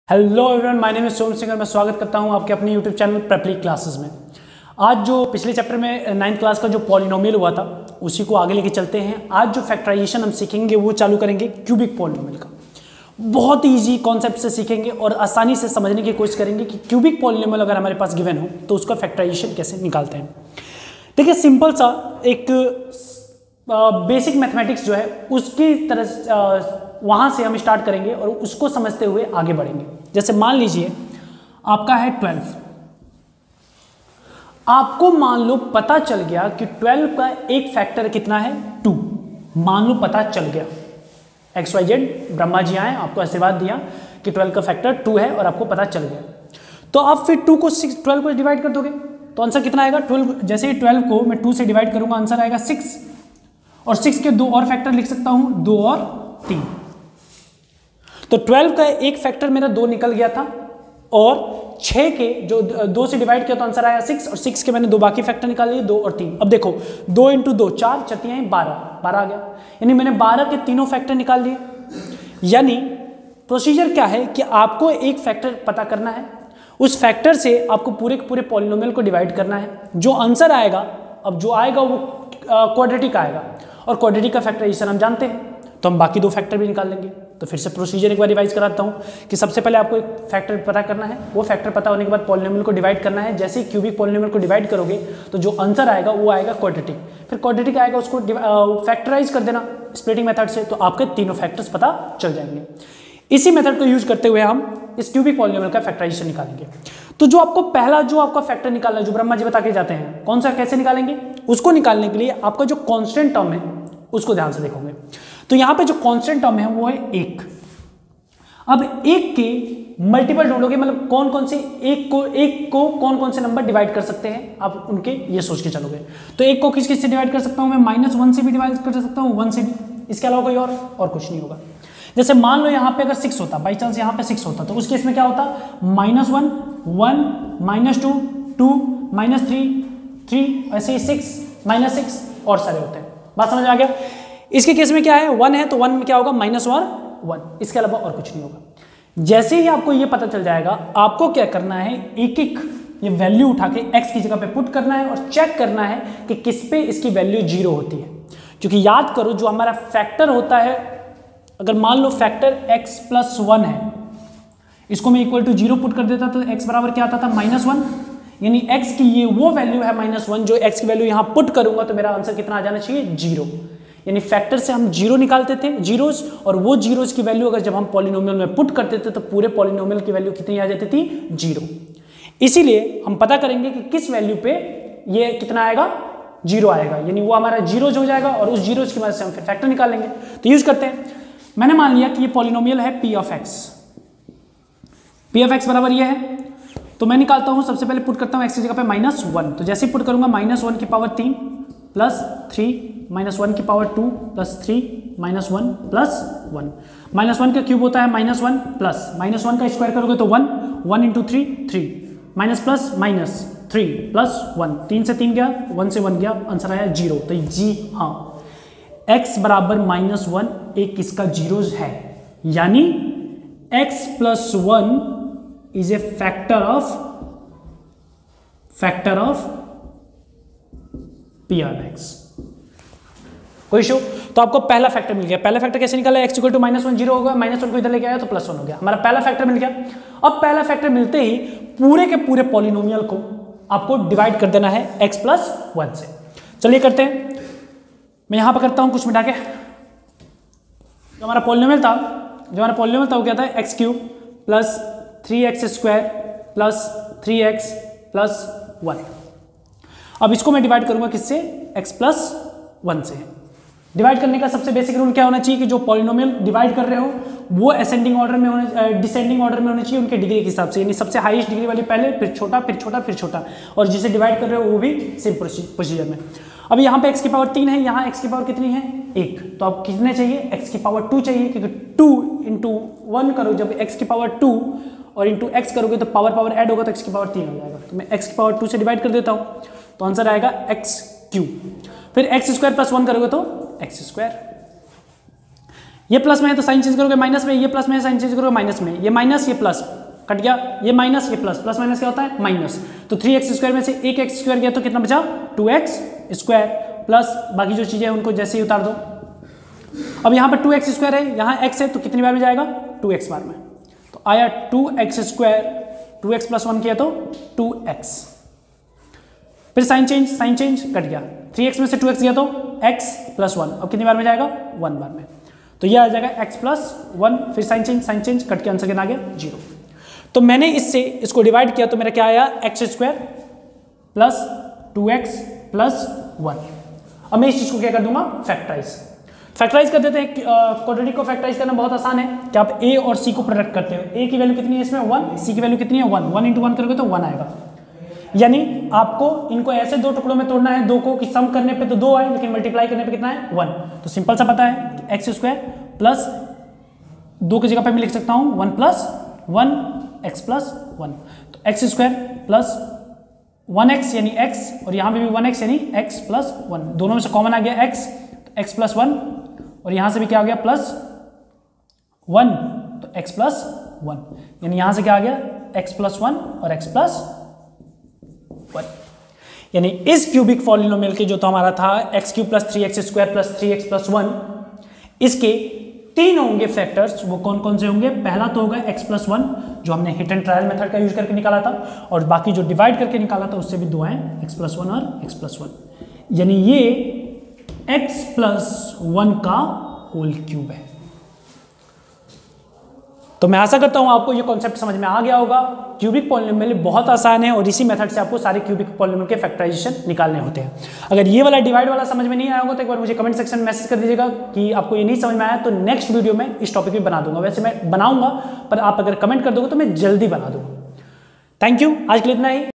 Hello everyone, my name is Som Singer. मैं स्वागत करता हूं आपके अपने यूट्यूब चैनल प्रेपली क्लासेस में। आज जो पिछले चैप्टर में 9th क्लास का जो पॉलिनोमियल हुआ था उसी को आगे लेके चलते हैं। आज जो फैक्टराइजेशन हम सीखेंगे वो चालू करेंगे क्यूबिक पॉलिनोमियल का। बहुत ईजी कॉन्सेप्ट से सीखेंगे और आसानी से समझने की कोशिश करेंगे कि क्यूबिक पॉलिनोमियल अगर हमारे पास गिवन हो तो उसका फैक्टराइजेशन कैसे निकालते हैं। देखिए, सिंपल सा एक बेसिक मैथमेटिक्स जो है उसकी तरह वहाँ से हम स्टार्ट करेंगे और उसको समझते हुए आगे बढ़ेंगे। जैसे मान लीजिए आपका है 12, आपको मान लो पता चल गया कि 12 का एक फैक्टर कितना है 2। मान लो पता चल गया, XYZ ब्रह्मा जी आए, आपको आशीर्वाद दिया कि 12 का फैक्टर 2 है और आपको पता चल गया। तो आप फिर 2 को 12 को डिवाइड कर दोगे तो आंसर कितना आएगा 12। जैसे ही 12 को मैं 2 से डिवाइड करूंगा आंसर आएगा 6। और 6 के दो और फैक्टर लिख सकता हूं, 2 और 3। तो 12 का एक फैक्टर मेरा 2 निकल गया था और 6 के जो 2 से डिवाइड किया तो आंसर आया 6 और 6 के मैंने 2 बाकी फैक्टर निकाल लिए, 2 और 3। अब देखो 2 × 2 4 चतियाँ 12 आ गया, यानी मैंने 12 के तीनों फैक्टर निकाल लिए। यानी प्रोसीजर क्या है कि आपको एक फैक्टर पता करना है, उस फैक्टर से आपको पूरे के पूरे पॉलिनोमियल को डिवाइड करना है। जो आंसर आएगा, अब जो आएगा वो क्वाड्रेटिक आएगा और क्वाड्रेटिक का फैक्टराइजेशन हम जानते हैं तो हम बाकी 2 फैक्टर भी निकाल लेंगे। तो फिर से प्रोसीजर एक बार रिवाइज कराता हूँ कि सबसे पहले आपको एक फैक्टर पता करना है, वो फैक्टर पता होने के बाद पॉलिनोमियल को डिवाइड करना है। जैसे ही क्यूबिक पॉलिनोमियल को डिवाइड करोगे तो जो आंसर आएगा वो आएगा क्वाड्रेटिक। फिर क्वाड्रेटिक आएगा, उसको फैक्टराइज कर देना स्प्लिटिंग मेथड से, तो आपके तीनों फैक्टर्स पता चल जाएंगे। इसी मेथड को यूज करते हुए हम इस क्यूबिक पॉलिनोमियल का फैक्टराइजेशन निकालेंगे। तो जो आपको पहला जो आपका फैक्टर निकालना है, जो ब्रह्मा जी बता के जाते हैं, कौन सा कैसे निकालेंगे, उसको निकालने के लिए आपका जो कांस्टेंट टर्म है उसको ध्यान से देखोगे। तो यहाँ पे जो कांस्टेंट टर्म है वो है 1। अब 1 के मल्टीपल ढूंढोगे, मतलब कौन कौन से एक को कौन कौन से नंबर डिवाइड कर सकते हैं आप उनके ये सोच के चलोगे। तो 1 को किस किस से डिवाइड कर सकता हूं मैं, -1 से भी डिवाइड कर सकता हूं, 1 से भी, इसके अलावा कोई और कुछ नहीं होगा। जैसे मान लो यहाँ पे अगर 6 होता, बाई चांस यहाँ पे 6 होता तो उस केस में क्या होता, -1 1 -2 2 -3 3 ऐसे ही 6 -6 और सारे होते हैं। बात समझ आ गया। इसके केस में क्या है, 1 है तो 1 में क्या होगा -1 और 1, इसके अलावा और कुछ नहीं होगा। जैसे ही आपको ये पता चल जाएगा, आपको क्या करना है, एक एक ये वैल्यू उठा के x की जगह पे पुट करना है और चेक करना है कि किस पे इसकी वैल्यू 0 होती है। क्योंकि याद करो जो हमारा फैक्टर होता है, अगर मान लो फैक्टर x + 1 है, इसको मैं = 0 पुट कर देता तो x बराबर क्या आता था -1, यानी x की ये वो वैल्यू है -1, जो x की वैल्यू यहां पुट करूंगा तो मेरा आंसर कितना आ जाना चाहिए 0। यानी फैक्टर से हम 0 निकालते थे, जीरोस, और वो जीरोस की वैल्यू अगर जब हम पॉलिनोमियल में पुट करते थे तो पूरे पॉलिनोमियल की वैल्यू कितनी आ जाती थी 0। इसीलिए हम पता करेंगे कि किस वैल्यू पे ये कितना आएगा 0 आएगा, यानी वो हमारा जीरोज हो जाएगा और उस जीरोज की मदद से हम फिर फैक्टर निकालेंगे। तो यूज करते हैं, मैंने मान लिया कि ये पॉलिनोमियल है p of x बराबर ये है, तो मैं निकालता हूं, सबसे पहले पुट करता हूं x की जगह पे -1। तो जैसे ही पुट करूंगा -1 की पावर 3 + 3 -1 की पावर 2 + 3 -1 + 1। -1 का क्यूब होता है -1 प्लस -1 का स्क्वायर करोगे तो 1 1 × 3 3 प्लस -3 + 1, 3 से 3 गया, 1 से 1 गया, आंसर आया 0। तो जी हाँ, x बराबर -1 एक इसका जीरोज है, यानी x + 1 is a factor of p of x। कोई इशू? तो आपको पहला फैक्टर मिल गया। पहला फैक्टर कैसे निकाला, x = -1 0 होगा, -1 को इधर लेके आया तो +1 हो गया, हमारा पहला फैक्टर मिल गया। अब पहला फैक्टर मिलते ही पूरे के पूरे पॉलिनोमियल को आपको डिवाइड कर देना है x + 1 से। चलिए करते हैं, मैं यहां पर करता हूं कुछ मिटा के। जो हमारा पॉलिनोमियल था वो क्या था, x³ + 3x² + 3x + 1। अब इसको मैं डिवाइड करूंगा किससे, x + 1 से। डिवाइड करने का सबसे बेसिक रूल क्या होना चाहिए कि जो पॉलिनोमियल डिवाइड कर रहे हो वो असेंडिंग ऑर्डर में होने, डिसेंडिंग ऑर्डर में होने चाहिए उनके डिग्री के हिसाब से, यानी सबसे हाईएस्ट डिग्री वाली पहले, फिर छोटा, फिर छोटा, फिर छोटा, और जिसे डिवाइड कर रहे हो वो भी सेम प्रोसीजर में। अब यहाँ पे x की पावर 3 है, यहाँ x की पावर कितनी है 1, तो अब कितने चाहिए, x की पावर 2 चाहिए, क्योंकि 2 × 1 करो, जब x की पावर 2 और इंटू x करोगे तो पावर ऐड होगा तो x की पावर 3 हो जाएगा। तो मैं x की पावर 2 से डिवाइड कर देता हूँ तो आंसर आएगा x³। फिर x² + 1 करोगे तो x²। ये प्लस में है तो साइन चेंज करोगे माइनस में, ये प्लस में है साइन चेंज करोगे माइनस में, ये माइनस ये प्लस कट गया, ये माइनस ये प्लस, प्लस माइनस क्या होता है माइनस। तो 3x² में से एक x² गया तो कितना बचा 2x² प्लस बाकी जो चीजें हैं उनको जैसे ही उतार दो। अब यहाँ पर 2x² है, यहाँ x है तो कितनी बार में जाएगा 2x बार में, तो आया 2x², 2x + 1 किया तो 2x, फिर साइन चेंज कट गया, 3x में से 2x गया तो x + 1, अब कितनी बार में जाएगा 1 बार में, तो ये आ जाएगा x + 1, फिर साइन चेंज कट के आंसर कितना आ गया 0। तो मैंने इससे इसको डिवाइड किया तो मेरा क्या आया x² + 2x + 1। अब मैं इस चीज को क्या कर दूंगा फैक्टराइज कर देते हैं। क्वाड्रेटिक को फैक्टराइज करना बहुत आसान है कि आप a और c को प्रोडक्ट करते हो, a की वैल्यू कितनी है इसमें 1, c की वैल्यू कितनी है 1, 1 × 1 करोगे तो 1 आएगा। यानी आपको इनको ऐसे दो टुकड़ों में तोड़ना है, दो को कि सम करने पे तो 2 आए लेकिन मल्टीप्लाई करने पे कितना है 1। तो सिंपल सा पता है कि x² प्लस 2 की जगह पे मैं लिख सकता हूं 1 + 1 x + 1, तो x² प्लस 1x यानी x और यहाँ पे भी 1x यानी x + 1, दोनों में से कॉमन आ गया x, तो x + 1 और यहाँ से भी क्या आ गया +1, तो x + 1 यानी यहाँ से क्या आ गया x + 1 और x + 1। यानी इस क्यूबिक पॉलिनोमियल के जो तो हमारा था x³ + 3x² + 3x + 1, इसके 3 होंगे फैक्टर्स, वो कौन कौन से होंगे, पहला तो होगा x + 1 जो हमने हिट एंड ट्रायल मेथड का यूज करके निकाला था, और बाकी जो डिवाइड करके निकाला था उससे भी 2 हैं x + 1 और x + 1, यानी ये x + 1 का होल क्यूब है। तो मैं आशा करता हूं आपको ये कॉन्सेप्ट समझ में आ गया होगा। क्यूबिक पॉलिनोमियल बहुत आसान है और इसी मेथड से आपको सारे क्यूबिक पॉलिनोमियल के फैक्टराइजेशन निकालने होते हैं। अगर ये वाला डिवाइड वाला समझ में नहीं आया होगा तो एक बार मुझे कमेंट सेक्शन में मैसेज कर दीजिएगा कि आपको ये नहीं समझ में आया, तो नेक्स्ट वीडियो में इस टॉपिक भी बना दूंगा। वैसे मैं बनाऊंगा पर आप अगर कमेंट कर दोगे तो मैं जल्दी बना दूंगा। थैंक यू, आज के लिए इतना ही।